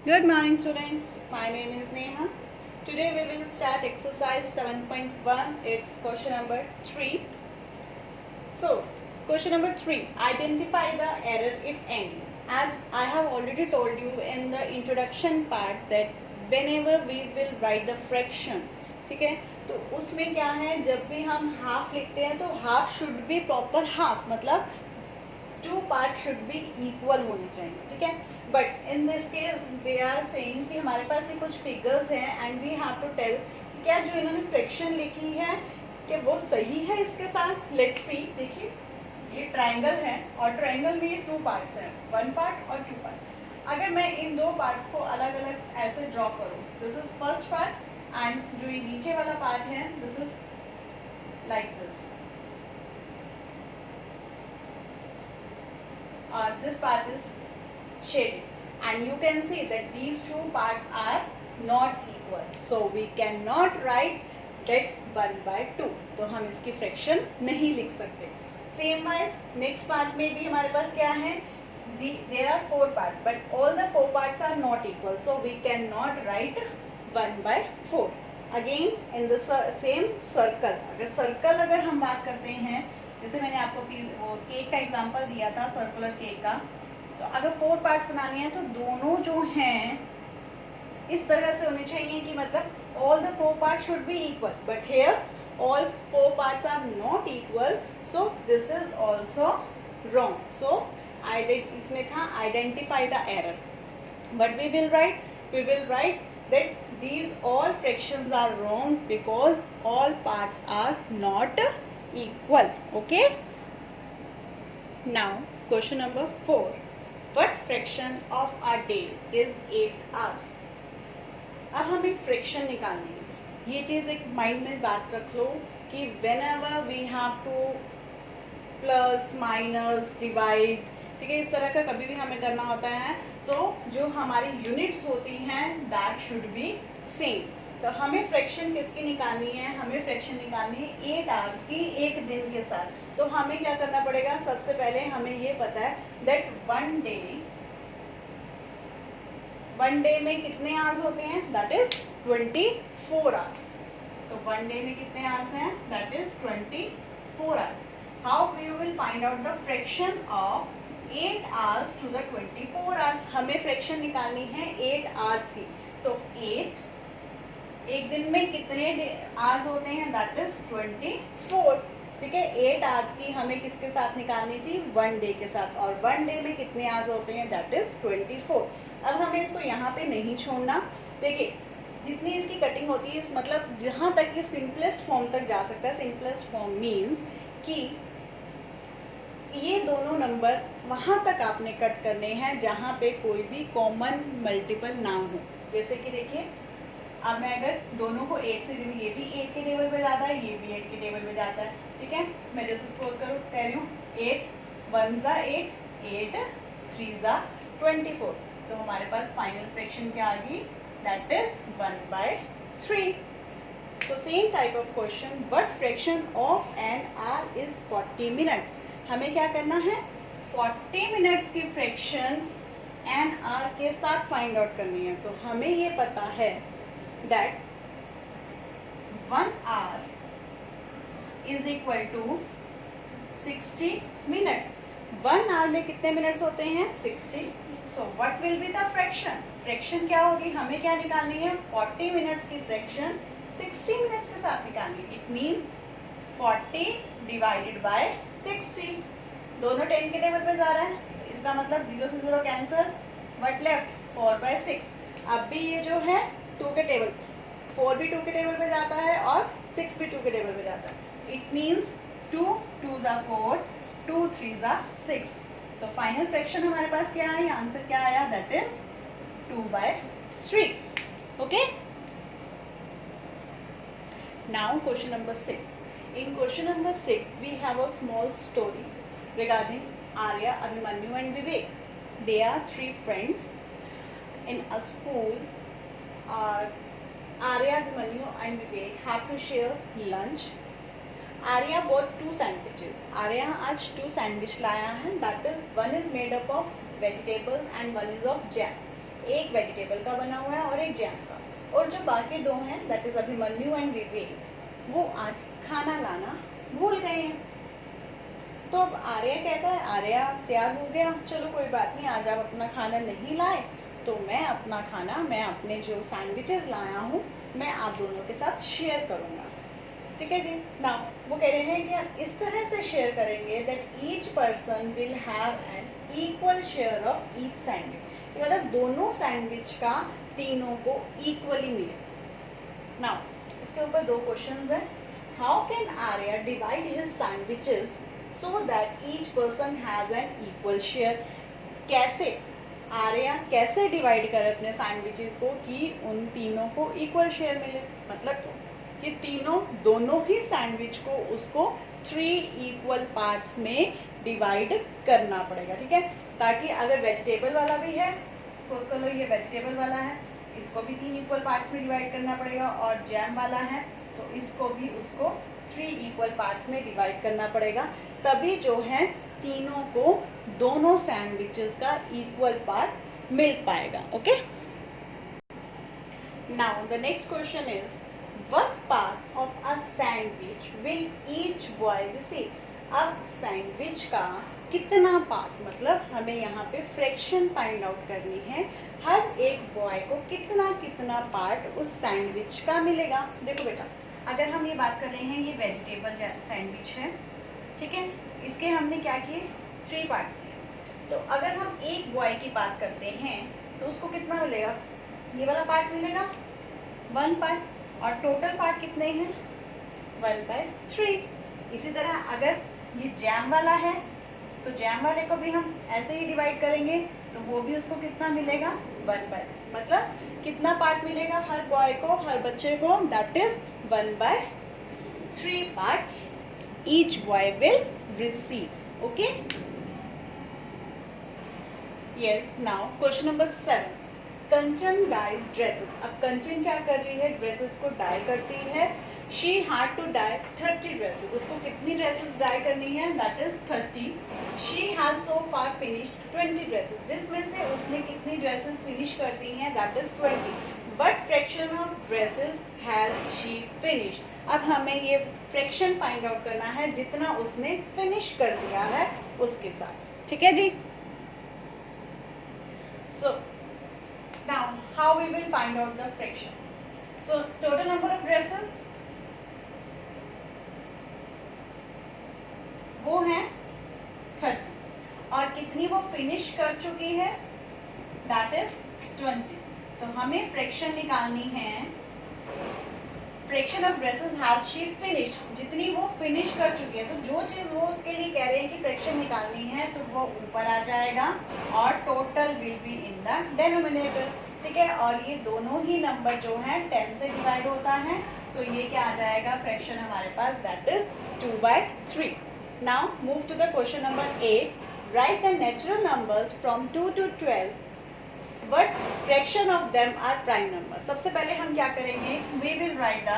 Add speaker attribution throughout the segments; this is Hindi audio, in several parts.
Speaker 1: Good morning, students. My name is Neha. Today we will start exercise 7.1. It's question number 3. So, question number 3. Identify the error if any. As I have already told you in the introduction part that whenever we will write the fraction, ठीक है, तो उसमें क्या है, जब भी हम हाफ लिखते हैं तो half should be proper half, मतलब two part should be equal होने चाहिए, ठीक है. But in this case they are saying कि हमारे पास ये कुछ फिगर्स हैं and we have to tell कि क्या जो इन्होंने फ्रैक्शन लिखी है कि वो सही है इसके साथ. Let's see. देखिए ये ट्रायंगल है और ट्रायंगल में ये टू पार्ट्स हैं, वन पार्ट और टू पार्ट. अगर मैं इन दो पार्ट्स को अलग अलग ऐसे ड्रॉ करूँ, this is first part and जो ये नीचे वाला पार्ट है this is like this. This part is shaded and you can see that these two parts are not equal, so we cannot write that 1/2. तो हम इसकी फ्रैक्शन नहीं लिख सकते. सेम वाइज नेक्स्ट पार्ट में भी हमारे पास क्या है, there are 4 parts but all the 4 parts are not equal, so we cannot write 1/4. Again in the same circle, अगर सर्कल अगर हम बात करते हैं, जैसे मैंने आपको केक का एग्जांपल दिया था, सर्कुलर केक का, तो अगर 4 पार्ट्स बनाने हैं तो दोनों जो हैं इस तरह से होने चाहिए कि मतलब all the 4 parts should be equal, but here all 4 parts are not equal, so this is also wrong. So इसमें था identify the error, but we will write that these all fractions are wrong because all parts are not equal. Okay, now question number 4. What fraction of a day is 8 hours? अब हमें फ्रैक्शन निकालनी है. ये चीज़ एक माइंड में बात रख लो कि whenever we have to plus minus divide, ठीक है, इस तरह का कभी भी हमें करना होता है तो जो हमारी यूनिट्स होती हैं दैट शुड बी सेम. तो हमें फ्रैक्शन किसकी निकालनी है, हमें फ्रैक्शन निकालनी है 8 आवर्स की, एक दिन के साथ. तो हमें क्या करना पड़ेगा, सबसे पहले हमें ये पता है दैट वन डे में कितने आवर्स होते हैं, दैट इज 24 आवर्स. तो वन डे में कितने आवर्स हैं, that is 24 hours. How you will find out the fraction of 8 hours to the 24 hours. हमें फ्रैक्शन निकालनी है 8 आवर्स की. तो 8 एक दिन में कितने आवर्स होते हैं, दैट इज 24. ठीक है, 8 आवर्स की हमें किसके साथ निकालनी थी, वन डे के साथ, और वन डे में कितने आवर्स होते हैं, दैट इज 24. अब हमें इसको यहाँ पे नहीं छोड़ना. देखिए जितनी इसकी कटिंग होती है, इस मतलब जहाँ तक ये सिंपलेस्ट फॉर्म तक जा सकता है. सिंपलेस्ट फॉर्म मीन्स कि ये दोनों नंबर वहाँ तक आपने कट करने हैं जहाँ पे कोई भी कॉमन मल्टीपल ना हो. जैसे कि देखिए अब मैं अगर दोनों को 8 से जोड़ूँ, ये भी 8 के टेबल पे जाता है, ये भी 8 के टेबल पे जाता है. ठीक है, मैं जैसे सपोज कह रही हूँ 8 1 ज़ा 8, 8 3 ज़ा 24. तो हमारे पास फाइनल फ्रैक्शन क्या आ गई, that is 1/3. So same type of question, but fraction of an hour is 40 minutes. हमें क्या करना है, 40 मिनट्स की फ्रैक्शन एन आर के साथ फाइंड आउट करनी है. तो हमें ये पता है that 1 hour is equal to 60 minutes. 1 hour में कितने मिनट्स होते हैं, 60. So what will be the fraction, fraction क्या होगी, हमें क्या निकालनी है, 40 मिनट्स की फ्रैक्शन 60 मिनट्स के साथ निकालनी. It means 40 divided by 60. दोनों 10 के टेबल पे जा रहा है, तो इसका मतलब 0 से 0 कैंसिल, बट लेफ्ट 4/6. अब भी ये जो है 2 के टेबल, 4 भी 2 के टेबल पे जाता है और 6 भी 2 के टेबल पे जाता है. इट मीन्स 2 2 ज़ा 4, 2 3 ज़ा 6. तो फाइनल फ्रैक्शन हमारे पास क्या है, आंसर क्या आया, that is 2/3. Okay, now question number 6. In question number 6, we have a small story regarding Arya, Abhimanyu and Vivek. They are 3 friends in a school. Arya, Abhimanyu and Vivek have to share lunch. Arya bought 2 sandwiches. Arya आज 2 sandwich लाया है. That is, one is made up of vegetables and one is of jam. एक वेजिटेबल का बना हुआ है और एक जैम का, और जो बाकी दो हैं दैट इज अभिमन्यु एंड विवेक, वो आज खाना लाना भूल गए हैं। तो अब आर्या कहता है, आर्या तैयार हो गया, चलो कोई बात नहीं, आज आप अपना खाना नहीं लाए तो मैं अपना खाना, मैं अपने जो सैंडविचेस लाया हूँ मैं आप दोनों के साथ शेयर करूँगा। ठीक है जी। ना वो कह रहे हैं कि आप इस तरह से शेयर करेंगे that each person will have an equal share of each sandwich, मतलब दोनों सैंडविच का तीनों को इक्वली मिले। नाउ इसके ऊपर दो क्वेश्चंस हैं। How can Arya divide his sandwiches so that each person has an equal share? कैसे आर्या कैसे डिवाइड करे अपने सैंडविचेस को कि उन तीनों को इक्वल शेयर मिले? मतलब कि तीनों दोनों ही सैंडविच को उसको 3 इक्वल पार्ट्स में डिवाइड करना पड़ेगा। ठीक है, ताकि अगर वेजिटेबल वाला भी है, सपोज कर लो ये वेजिटेबल वाला है, इसको भी 3 इक्वल पार्ट्स में डिवाइड करना पड़ेगा, और जैम वाला है तो इसको भी उसको 3 इक्वल पार्ट्स में डिवाइड करना पड़ेगा, तभी जो है तीनों को दोनों सैंडविचेस का इक्वल पार्ट मिल पाएगा। Okay, now the next question is what part of a sandwich will each boy receive? अब सैंडविच का कितना पार्ट, मतलब हमें यहाँ पे फ्रैक्शन फाइंड आउट करनी है, हर एक बॉय को कितना कितना पार्ट उस सैंडविच का मिलेगा। देखो बेटा, अगर हम ये बात कर रहे हैं, ये वेजिटेबल सैंडविच है, ठीक है, इसके हमने क्या किए 3 पार्ट्स किए, तो अगर हम एक बॉय की बात करते हैं तो उसको कितना मिलेगा? ये वाला पार्ट मिलेगा 1 पार्ट, और टोटल पार्ट कितने हैं 1/3। इसी तरह अगर ये जैम वाला है तो जैम वाले को भी हम ऐसे ही डिवाइड करेंगे, तो वो भी उसको कितना मिलेगा 1/3, मतलब कितना पार्ट मिलेगा हर बॉय को, हर बच्चे को, that is 1/3 part each boy will receive. Okay, yes. Now question number 7, Kanchan dyes dresses. अब कंचन क्या कर रही है? ड्रेसेस को डाई करती है। She had to dye 30 dresses. उसको कितनी ड्रेसेस डाई करनी है? That is 30। She has so far finished 20 dresses, जिसमें से उसने कितनी ड्रेसेस फिनिश कर दी हैं? That is 20। But fraction of dresses has she finished. अब हमें ये फ्रैक्शन फाइंड आउट करना है जितना उसने फिनिश कर दिया है उसके साथ। ठीक है जी। सो now how we will find out the fraction? So total number of dresses वो है 30, और कितनी वो फिनिश कर चुकी है? That is 20। तो हमें फ्रैक्शन निकालनी है, fraction of dresses has she finished, जितनी वो फिनिश कर चुकी है। तो जो चीज वो उसके लिए कह रहे हैं कि फ्रैक्शन निकालनी है, तो वो ऊपर आ जाएगा और total will be in the denominator. ठीक है, और ये दोनों ही नंबर जो है 10 से डिवाइड होता है, तो ये क्या आ जाएगा फ्रैक्शन हमारे पास? That is 2/3। Now move to the question number 8। Right the natural numbers from 2 to 12 but fraction of them are prime number. सबसे पहले हम क्या करेंगे? We will write the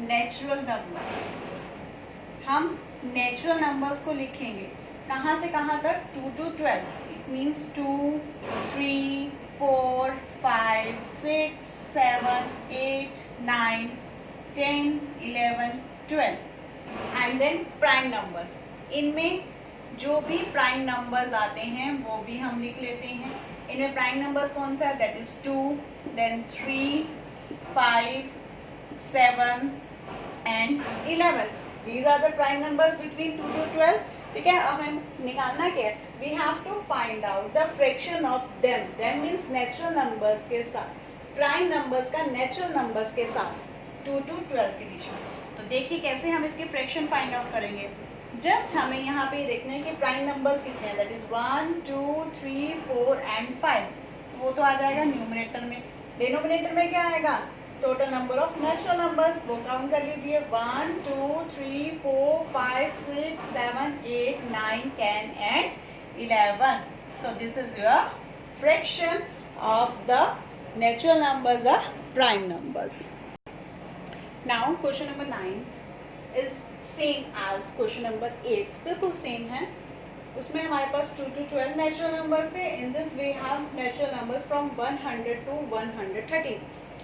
Speaker 1: natural numbers. हम नेचुरल नंबर्स को लिखेंगे कहाँ से कहाँ तक? 2 to 12। It means 2, 3, 4, 5, 6, 7, 8, 9, 10, 11, 12 and then prime numbers. इनमें जो भी प्राइम नंबर्स आते हैं वो भी हम लिख लेते हैं। इनमें प्राइम नंबर्स कौन सा है? That is 2, then 3, 5, 7 and 11। These are the prime numbers between 2 to 12। ठीक है, अब हमें निकालना क्या है? We have to find out the fraction of them. Them means natural numbers के साथ, प्राइम नंबर्स का नेचुरल नंबर्स के साथ 2 to 12 के बीच में। तो देखिए कैसे हम इसके फ्रैक्शन फाइंड आउट करेंगे। जस्ट हमें यहाँ पे देखना है कि प्राइम नंबर्स कितने हैं। That is 1, 2, 3, 4 and 5। वो तो आ जाएगा न्यूमरेटर में। डिनोमिनेटर में क्या आएगा? Total number of natural numbers. वो काउंट कर लीजिए 1, 2, 3, 4, 5, 6, 7, 8, 9, 10 and 11. So this is your fraction of the natural numbers are prime numbers. Now question number 9 is same as question number 8. बिल्कुल सेम है। 2 into 2 is 4, 2 into 3 is 6, 2 into 4 is 8, 2 into 5 is 9, 2 into 6 is 12 and 2 into 7 is 11. So this is your fraction of the natural numbers are prime numbers. Now question number 10 is same as question number 8. उसमें हमारे पास 2 to 12 नेचुरल नंबर्स थे. In this we have natural numbers from 100 to 113.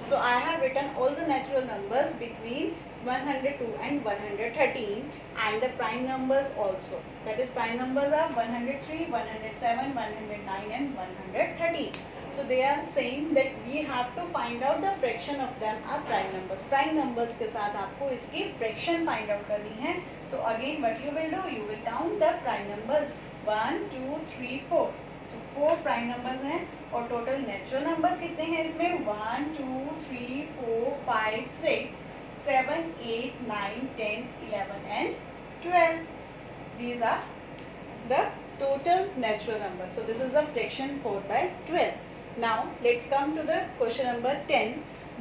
Speaker 1: So I have written all the natural numbers between 102 and 113 and the prime numbers also. That is, prime numbers are 103, 107, 109 and 113. So they are saying that we have to find out the fraction of them are prime numbers. Prime numbers के साथ आपको इसकी fraction find out करनी है. So again what you will do, you will count the prime numbers 1, 2, 3, 4. तो 4 prime numbers हैं और total natural numbers कितने हैं इसमें 1, 2, 3, 4, 5, 6, 7, 8, 9, 10, 11 and 12. These are the total natural numbers. So this is the fraction 4 by 12. Now let's come to the question number 10.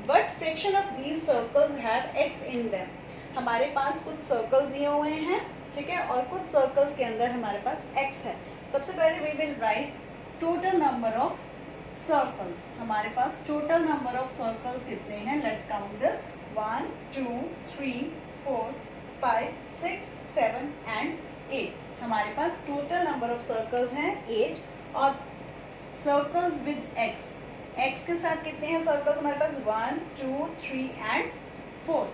Speaker 1: What fraction of these circles have x in them? हमारे पास कुछ circles दिए हुए हैं, ठीक है, और कुछ circles के अंदर हमारे पास x है. सबसे पहले we will write total number of circles. हमारे पास total number of circles कितने हैं? Let's count this. 1, 2, 3, 4, 5, 6, 7 and 8. हमारे पास total number of circles हैं 8 और circles with x. x के साथ कितने हैं circles हमारे पास 1, 2, 3 and 4.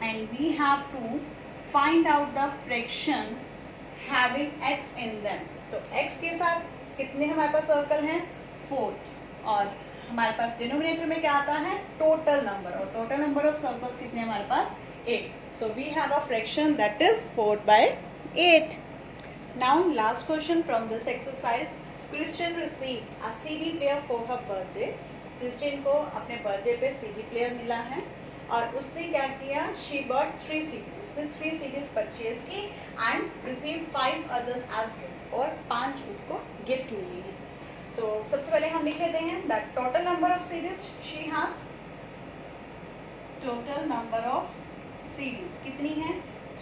Speaker 1: And we have to find out the fraction having x in them. तो x के साथ कितने हमारे पास circle हैं 4 और हमारे पास डिनोमिनेटर में क्या आता है टोटल नंबर और टोटल नंबर ऑफ सर्कल्स कितने हमारे पास 8. So we have a fraction that is 4 by 8. Now last question from this exercise. Christian received a CD player for her birthday. Christian को अपने बर्थडे पे CD player मिला है और उसने क्या किया she bought 3 CDs. उसने 3 CDs परचेज की and received 5 others as gift और 5 उसको गिफ्ट मिली है. तो सबसे पहले हम लिख लेते हैं the total number of series she has. Total number of series कितनी है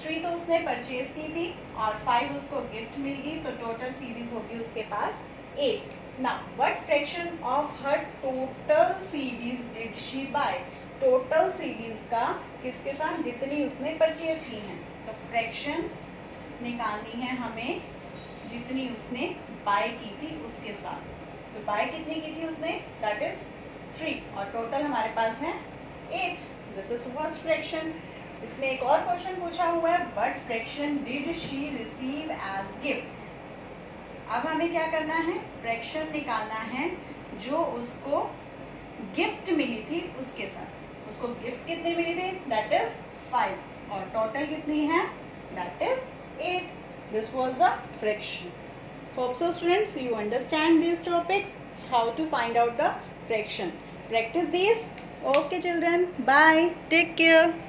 Speaker 1: 3 तो उसने परचेज की थी और 5 उसको गिफ्ट मिल गई तो टोटल सीरीज होगी उसके पास 8. Now what fraction of her total series did she buy. Total series का किसके साथ जितनी उसने परचेज की हैं तो फ्रैक्शन निकालनी है हमें जितनी उसने बाय की थी उसके साथ. तो बाय कितनी की थी उसने दैट इज 3 और टोटल हमारे पास है 8. This is first fraction. इसमें एक और क्वेश्चन पूछा हुआ है what fraction did she receive as gift. अब हमें क्या करना है फ्रैक्शन निकालना है जो उसको गिफ्ट मिली थी उसके साथ. उसको गिफ्ट कितनी मिली थी दैट इज 5 और टोटल कितनी है that is 8. This was the fraction. Hope so students you understand these topics, how to find out the fraction. Practice these. Okay children, bye, take care.